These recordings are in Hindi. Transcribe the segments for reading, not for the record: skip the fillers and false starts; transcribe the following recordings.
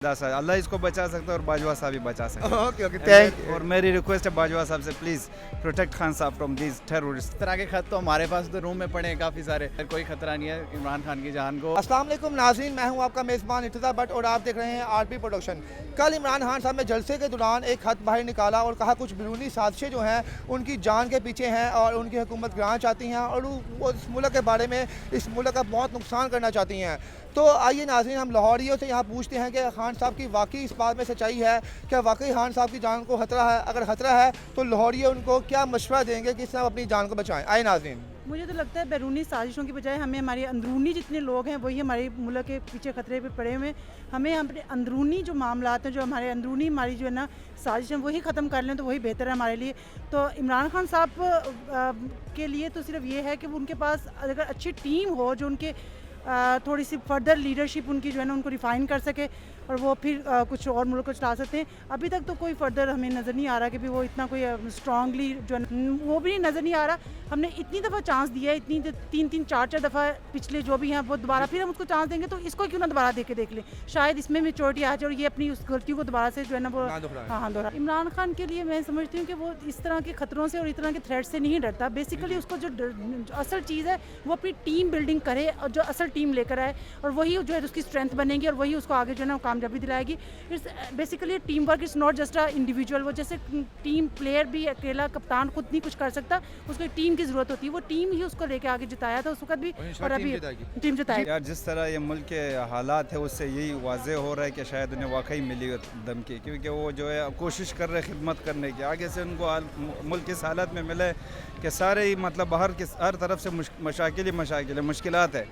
अल्लाह इसको बचा सकता है और बाजवा साहब भी बचा सकते हैं। Okay okay thank you. और मेरी रिक्वेस्ट है बाजवा साहब से, please protect Khan sahab from these terrorist. इस तरह के खत तो हमारे पास तो रूम में पड़े हैं काफ़ी सारे। कोई खतरा नहीं है इमरान खान की जान को। अस्सलाम वालेकुम नाज़रीन, मैं हूं आपका मेज़बान इर्तिज़ा भट्ट और आप देख रहे हैं आरपी प्रोडक्शन। कल इमरान खान साहब ने जलसे के दौरान एक खत बाहर निकाला और कहा कुछ बैरूनी साजिशें जो हैं उनकी जान के पीछे हैं और उनकी हुकूमत गिराना चाहती हैं और वो इस मुल्क के बारे में इस मुल्क का बहुत नुकसान करना चाहती हैं। तो आइए नाज़रीन, हम लाहौरियों से यहाँ पूछते हैं कि खान साहब की वाकई इस बात में सच्चाई है, क्या वाकई खान साहब की जान को खतरा है? अगर खतरा है तो लाहौरी उनको क्या मशवरा देंगे कि इससे अपनी जान को बचाएं? आए नाज़रीन। मुझे तो लगता है बैरूनी साजिशों की बजाय हमें हमारे अंदरूनी जितने लोग हैं वही हमारे मुल्क के पीछे खतरे पे पड़े हुए हैं। हमें अपने अंदरूनी जो मामलात हैं, जो हमारे अंदरूनी हमारी जो है ना साजिश हैं, वही ख़त्म कर लें तो वही बेहतर है हमारे लिए। तो इमरान खान साहब के लिए तो सिर्फ ये है कि वो उनके पास अगर अच्छी टीम हो जो उनके थोड़ी सी फर्दर लीडरशिप उनकी जो है ना उनको रिफ़ाइन कर सके और वो फिर कुछ और मुल्क को चला सकते हैं। अभी तक तो कोई फर्दर हमें नज़र नहीं आ रहा कि भी वो इतना कोई स्ट्रांगली जो है वो भी नज़र नहीं आ रहा। हमने इतनी दफ़ा चांस दिया है, इतनी तीन चार दफ़ा पिछले जो भी हैं वो दोबारा फिर हम उसको चांस देंगे तो इसको क्यों ना दोबारा दे के देख लें, शायद इसमें मेच्योरिटी आ जाए और ये अपनी उस गलतियों को दोबारा से जो है ना वो हाँ दोहरा। इमरान खान के लिए मैं समझती हूँ कि वो इस तरह के खतरों से और इस तरह के थ्रेट से नहीं डरता। बेसिकली उसको जो असल चीज़ है वो अपनी टीम बिल्डिंग करे और जो असल टीम लेकर आए और वही जो है उसकी स्ट्रेंथ बनेगी और वही उसको आगे जो है ना कामयाबी दिलाएगी। It's basically team work, it's not just a individual. वो जैसे टीम प्लेयर भी अकेला कप्तान खुद नहीं कुछ कर सकता, उसको एक टीम की ज़रूरत होती है। वो टीम ही उसको लेके आगे जिताया था उस वक्त भी और अभी टीम जिताएगी। यार जिस तरह ये मुल्क के हालात है उससे यही वाज़ेह हो रहा है कि शायद उन्हें वाकई मिली धमकी, क्योंकि वो जो है कोशिश कर रहे खिदमत करने की। आगे से उनको मुल्क की इस हालत में मिले कि सारे ही मतलब बाहर के हर तरफ से मशाकिल मुश्किलात है।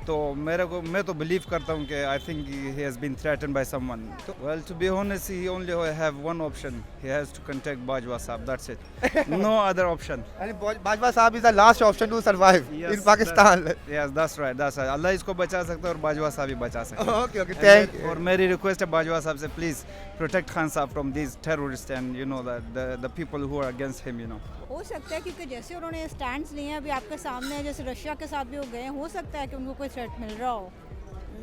तो मैं तो बिलीव करता हूँ कि I think he has been threaten by someone. Well to be honest he only have one option, he has to contact Bajwa sahab, that's it, no other option. Bajwa sahab is the last option to survive in Pakistan. Yes that's right, Allah इसको बचा सकता है और बाजवा साहब भी बचा सकते हैं। Okay okay thank you. और मेरी रिक्वेस्ट है बाजवा साहब से, please protect Khan sahab from these terrorist and you know the people who are against him, you know. हो सकता है क्योंकि जैसे उन्होंने स्टैंड्स लिए हैं अभी आपके सामने, जैसे रशिया के साथ भी वो गए, हो सकता है कि उनको कोई थ्रेट मिल रहा हो,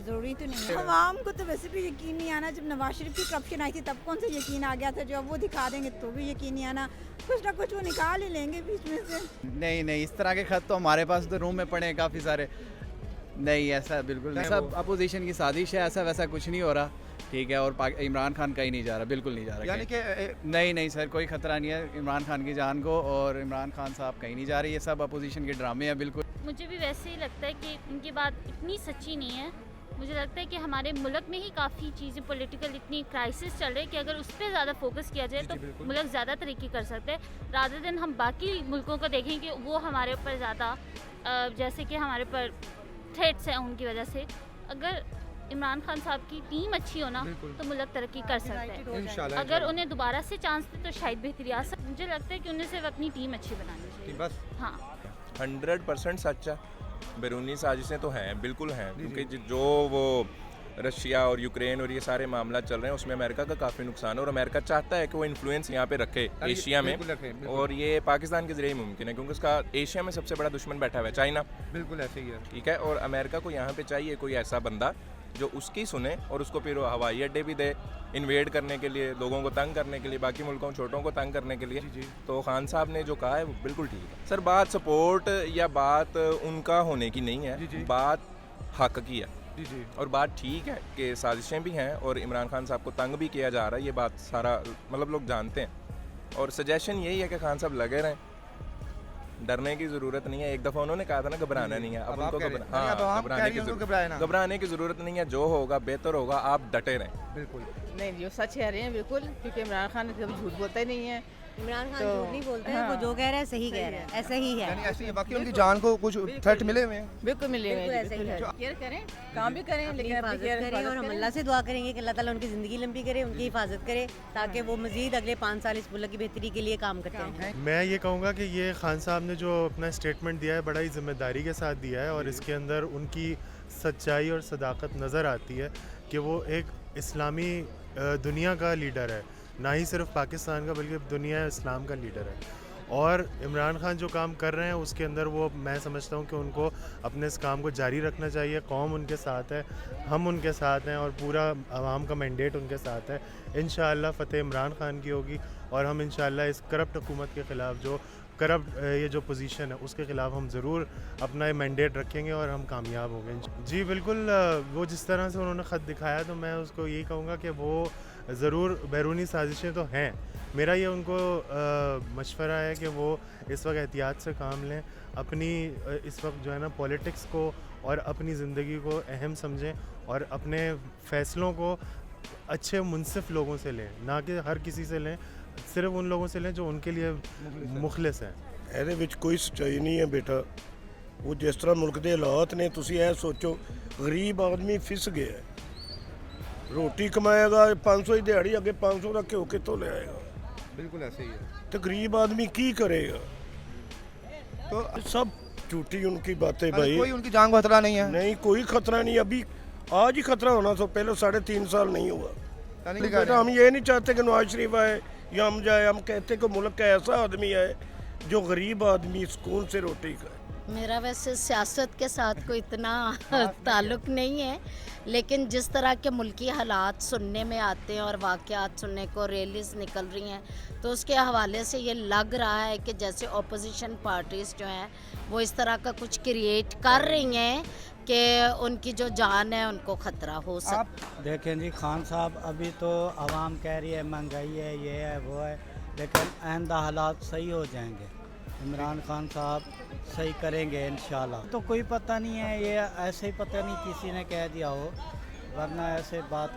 ज़रूरी तो नहीं है। आवाम को तो वैसे भी यकीन नहीं आना। जब नवाज शरीफ की करप्शन आई थी तब कौन सा यकीन आ गया था, जो अब वो दिखा देंगे तो भी यकीन नहीं आना। कुछ ना कुछ वो निकाल ही लेंगे बीच में से। नहीं, इस तरह के खत तो हमारे पास तो रूम में पड़े हैं काफ़ी सारे। नहीं, ऐसा बिल्कुल नहीं, सब अपोजिशन की साजिश है, ऐसा वैसा कुछ नहीं हो रहा, ठीक है। और इमरान खान कहीं नहीं जा रहा, बिल्कुल नहीं जा रहा। यानी कि नहीं सर, कोई खतरा नहीं है इमरान खान की जान को और इमरान खान साहब कहीं नहीं जा रहे। ये सब अपोजिशन के ड्रामे हैं बिल्कुल। मुझे भी वैसे ही लगता है कि उनकी बात इतनी सच्ची नहीं है। मुझे लगता है कि हमारे मुल्क में ही काफ़ी चीज़ें पॉलिटिकल इतनी क्राइसिस चल रही है कि अगर उस पर ज़्यादा फोकस किया जाए तो मुल्क ज़्यादा तरक्की कर सकते हैं, रादर देन हम बाकी मुल्कों को देखें कि वो हमारे ऊपर ज़्यादा जैसे कि हमारे ऊपर थ्रेट्स हैं उनकी वजह से। अगर इमरान खान साहब की टीम अच्छी हो ना तो मुल्क तरक्की कर सकता है। अगर उन्हें दोबारा से चांस दे तो शायद बेहतरी आ सकती। मुझे लगता है कि उन्हें सिर्फ अपनी टीम अच्छी बनानी चाहिए बस। हाँ 100% सच है। बैरूनी साजिशें तो हैं, बिल्कुल हैं, क्योंकि जो वो रशिया और यूक्रेन और ये सारे मामला चल रहे हैं उसमें अमेरिका का काफ़ी नुकसान है और अमेरिका चाहता है कि वो इन्फ्लुएंस यहाँ पे रखे एशिया में, और ये पाकिस्तान के जरिए मुमकिन है क्योंकि उसका एशिया में सबसे बड़ा दुश्मन बैठा हुआ है चाइना। बिल्कुल ऐसे ही है, ठीक है। और अमेरिका को यहाँ पे चाहिए कोई ऐसा बंदा जो उसकी सुने और उसको फिर हवाई अड्डे भी दे इन्वेड करने के लिए, लोगों को तंग करने के लिए, बाकी मुल्कों छोटों को तंग करने के लिए। तो खान साहब ने जो कहा है वो बिल्कुल ठीक है सर। बात सपोर्ट या बात उनका होने की नहीं है, बात हक की है और बात ठीक है कि साजिशें भी हैं और इमरान खान साहब को तंग भी किया जा रहा है। ये बात सारा मतलब लोग जानते हैं और सजेशन यही है कि खान साहब लगे रहें, डरने की ज़रूरत नहीं है। एक दफ़ा उन्होंने कहा था ना घबराना नहीं है, अब उनको घबराने की ज़रूरत नहीं है। जो होगा बेहतर होगा, आप डटे रहें। बिल्कुल नहीं, जो सच कह रहे हैं बिल्कुल, क्योंकि इमरान खान कभी झूठ बोलता ही नहीं है। इमरान खान झूठ नहीं बोलते हैं, वो जो कह रहे हैं सही कह रहे हैं, ऐसा ही है। यानी ऐसे ही बाकी उनकी जान को कुछ थ्रेट मिले हुए हैं। बिल्कुल मिले हुए हैं, बिल्कुल ऐसा ही है। केयर करें, काम भी करें, लेकिन अपनी हिफाजत करें और हम अल्लाह से दुआ करेंगे कि अल्लाह ताला उनकी ज़िंदगी लंबी करे, उनकी हिफाजत करे ताकि वो मज़ीद अगले 5 साल इस मुल्क की बेहतरी के लिए काम करते रहें। मैं ये कहूँगा कि ये खान साहब ने जो अपना स्टेटमेंट दिया है बड़ा ही ज़िम्मेदारी के साथ दिया है और इसके अंदर उनकी सच्चाई और सदाकत नज़र आती है कि वो एक इस्लामी दुनिया का लीडर है, ना ही सिर्फ पाकिस्तान का बल्कि दुनिया इस्लाम का लीडर है। और इमरान खान जो काम कर रहे हैं उसके अंदर वो मैं समझता हूँ कि उनको अपने इस काम को जारी रखना चाहिए। कौम उनके साथ है, हम उनके साथ हैं और पूरा आवाम का मैंडेट उनके साथ है। इंशाअल्लाह फ़तेह इमरान खान की होगी और हम इंशाअल्लाह इस करप्ट हुकूमत के ख़िलाफ़ जो करप्ट ये जो पोजीशन है उसके ख़िलाफ़ हम ज़रूर अपना ये मैंडेट रखेंगे और हम कामयाब होंगे। जी बिल्कुल, वो जिस तरह से उन्होंने ख़त दिखाया तो मैं उसको यही कहूँगा कि वो ज़रूर बैरूनी साजिशें तो हैं। मेरा ये उनको मशवरा है कि वो इस वक्त एहतियात से काम लें, अपनी इस वक्त जो है ना पॉलिटिक्स को और अपनी ज़िंदगी को अहम समझें और अपने फ़ैसलों को अच्छे मुनसिफ लोगों से लें, ना कि हर किसी से लें, सिर्फ उन लोगों से लें जो उनके लिए मुखलिस हैं। ਇਹਦੇ ਵਿੱਚ ਕੋਈ ਸੱਚਾਈ ਨਹੀਂ ਹੈ ਬੇਟਾ। ਉਹ ਜਿਸ ਤਰ੍ਹਾਂ ਮੁਲਕ ਦੇ ਹਾਲਾਤ ਨੇ, ਤੁਸੀਂ ਇਹ ਸੋਚੋ ਗਰੀਬ ਆਦਮੀ ਫਿਸ ਗਿਆ ਹੈ। ਰੋਟੀ ਕਮਾਏਗਾ 500 ਦੀ ਦਿਹਾੜੀ, ਅੱਗੇ 500 ਦਾ ਘਿਓ ਕਿੱਥੋਂ ਲੈ ਆਏਗਾ? बिल्कुल ऐसे ही है। तो गरीब आदमी की करेगा? तो सब झूठी उनकी बातें भाई। कोई उनकी जान को खतरा नहीं है? नहीं, कोई खतरा नहीं। अभी आज ही खतरा होना था, पहले 3.5 साल नहीं हुआ। तो बेटा हम ये नहीं चाहते कि नवाज शरीफ आए या हम जाए, हम कहते कि मुल्क का ऐसा आदमी है जो गरीब आदमी सुकून से रोटी खाए। मेरा वैसे सियासत के साथ कोई इतना ताल्लुक़ नहीं है, लेकिन जिस तरह के मुल्की हालात सुनने में आते हैं और वाक़यात सुनने को रैलीज़ निकल रही हैं, तो उसके हवाले से ये लग रहा है कि जैसे अपोजिशन पार्टीज़ जो हैं वो इस तरह का कुछ क्रिएट कर रही हैं कि उनकी जो जान है उनको ख़तरा हो सकता। देखें जी, खान साहब अभी तो आवाम कह रही है महंगाई है, ये है वो है, लेकिन आइंदा हालात सही हो जाएंगे। इमरान खान साहब सही करेंगे इंशाल्लाह। तो कोई पता नहीं है, ये ऐसे ही पता नहीं किसी ने कह दिया हो, वरना ऐसे बात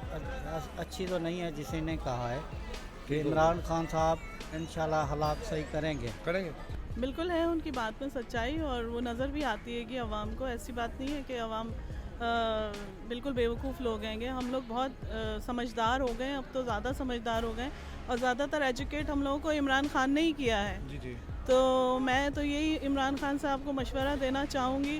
अच्छी तो नहीं है जिसी ने कहा है कि इमरान खान साहब इंशाल्लाह हालात सही करेंगे। बिल्कुल है उनकी बात में सच्चाई, और वो नज़र भी आती है कि अवाम को, ऐसी बात नहीं है कि अवाम बिल्कुल बेवकूफ़ लोग हैं। हम लोग बहुत समझदार हो गए, अब तो ज़्यादा समझदार हो गए, और ज़्यादातर एजुकेट हम लोगों को इमरान खान ने ही किया है। जी। तो मैं तो यही इमरान खान साहब को मशवरा देना चाहूँगी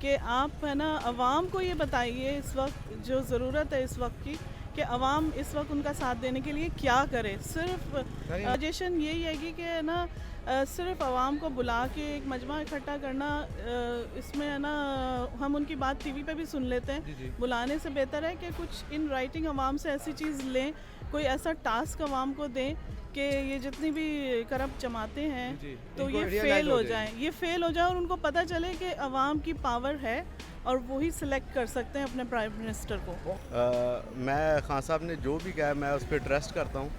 कि आप है ना अवाम को ये बताइए इस वक्त जो ज़रूरत है इस वक्त की, कि अवाम इस वक्त उनका साथ देने के लिए क्या करे। सिर्फ सजेशन यही है कि ना सिर्फ आवाम को बुला के एक मजमा इकट्ठा करना, इसमें है ना हम उनकी बात टीवी पे भी सुन लेते हैं। बुलाने से बेहतर है कि कुछ इन राइटिंग आवाम से ऐसी चीज़ लें, कोई ऐसा टास्क आवाम को दें कि ये जितनी भी करप्ट जमाते हैं तो ये फेल हो जाएं, ये फेल हो जाए और उनको पता चले कि अवाम की पावर है और वही सिलेक्ट कर सकते हैं अपने प्राइम मिनिस्टर को। मैं खान साहब ने जो भी कहा मैं उस पर ट्रस्ट करता हूँ,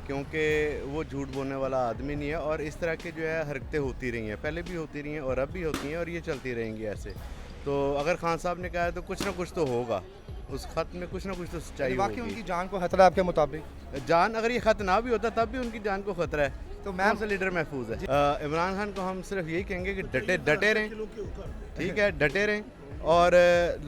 क्योंकि वो झूठ बोलने वाला आदमी नहीं है, और इस तरह की जो है हरकतें होती रही हैं, पहले भी होती रही हैं और अब भी होती हैं और ये चलती रहेंगी ऐसे। तो अगर खान साहब ने कहा है तो कुछ ना कुछ तो होगा, उस खत में कुछ ना कुछ तो सच्चाई होगी। उनकी जान को खतरा है आपके मुताबिक? जान अगर ये खत ना भी होता तब भी उनकी जान को खतरा है, तो मैम से लीडर महफूज है। इमरान खान को हम सिर्फ यही कहेंगे कि डटे रहें, ठीक है, डटे रहें, और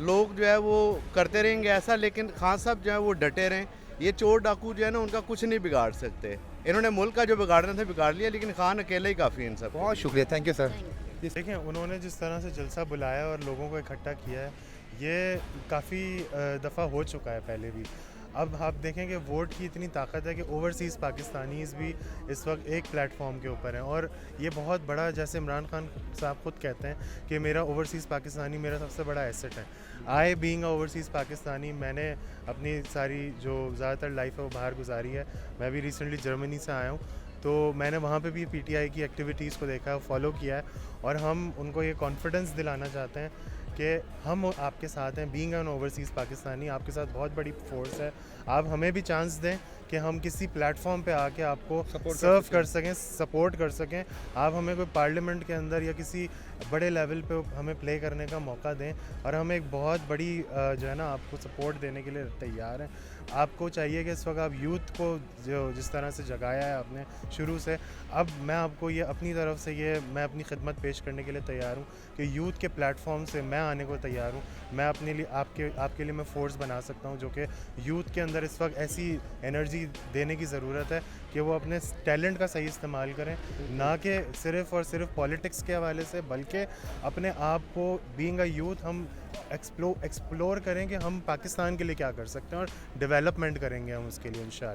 लोग जो है वो करते रहेंगे ऐसा, लेकिन खान साहब जो है वो डटे रहें। ये चोर डाकू जो है ना उनका कुछ नहीं बिगाड़ सकते, इन्होंने मुल्क का जो बिगाड़ना था बिगाड़ लिया, लेकिन खान अकेले ही काफ़ी है इन सब। बहुत शुक्रिया, थैंक यू सर। देखें, उन्होंने जिस तरह से जलसा बुलाया और लोगों को इकट्ठा किया है, ये काफ़ी दफ़ा हो चुका है पहले भी। अब आप देखें कि वोट की इतनी ताकत है कि ओवरसीज़ पाकिस्तानीज़ भी इस वक्त एक प्लेटफॉर्म के ऊपर हैं, और ये बहुत बड़ा, जैसे इमरान खान साहब खुद कहते हैं कि मेरा ओवरसीज़ पाकिस्तानी मेरा सबसे बड़ा एसेट है। I being a overseas Pakistani, मैंने अपनी सारी जो ज़्यादातर लाइफ है वो बाहर गुजारी है। मैं भी रिसेंटली जर्मनी से आया हूँ, तो मैंने वहाँ पे भी पीटीआई की एक्टिविटीज़ को देखा है, फॉलो किया है, और हम उनको ये कॉन्फिडेंस दिलाना चाहते हैं कि हम आपके साथ हैं। बीइंग एन ओवरसीज़ पाकिस्तानी आपके साथ बहुत बड़ी फोर्स है, आप हमें भी चांस दें कि हम किसी प्लेटफॉर्म पे आके आपको सर्व कर सकें, सपोर्ट कर सकें। आप हमें कोई पार्लियामेंट के अंदर या किसी बड़े लेवल पे हमें प्ले करने का मौका दें, और हम एक बहुत बड़ी जो है ना आपको सपोर्ट देने के लिए तैयार हैं। आपको चाहिए कि इस वक्त आप यूथ को जो जिस तरह से जगाया है आपने शुरू से, अब मैं आपको ये अपनी तरफ से ये मैं अपनी खिदमत पेश करने के लिए तैयार हूँ कि यूथ के प्लेटफॉर्म से मैं आने को तैयार हूँ। मैं अपने लिए आपके लिए मैं फ़ोर्स बना सकता हूँ, जो कि यूथ के अंदर इस वक्त ऐसी एनर्जी देने की ज़रूरत है कि वो अपने टैलेंट का सही इस्तेमाल करें, ना कि सिर्फ़ और सिर्फ पॉलिटिक्स के हवाले से, बल्कि अपने आप को बीइंग अ यूथ हम एक्सप्लोर करें कि हम पाकिस्तान के लिए क्या कर सकते हैं, और डेवलपमेंट करेंगे हम उसके लिए इंशाअल्लाह।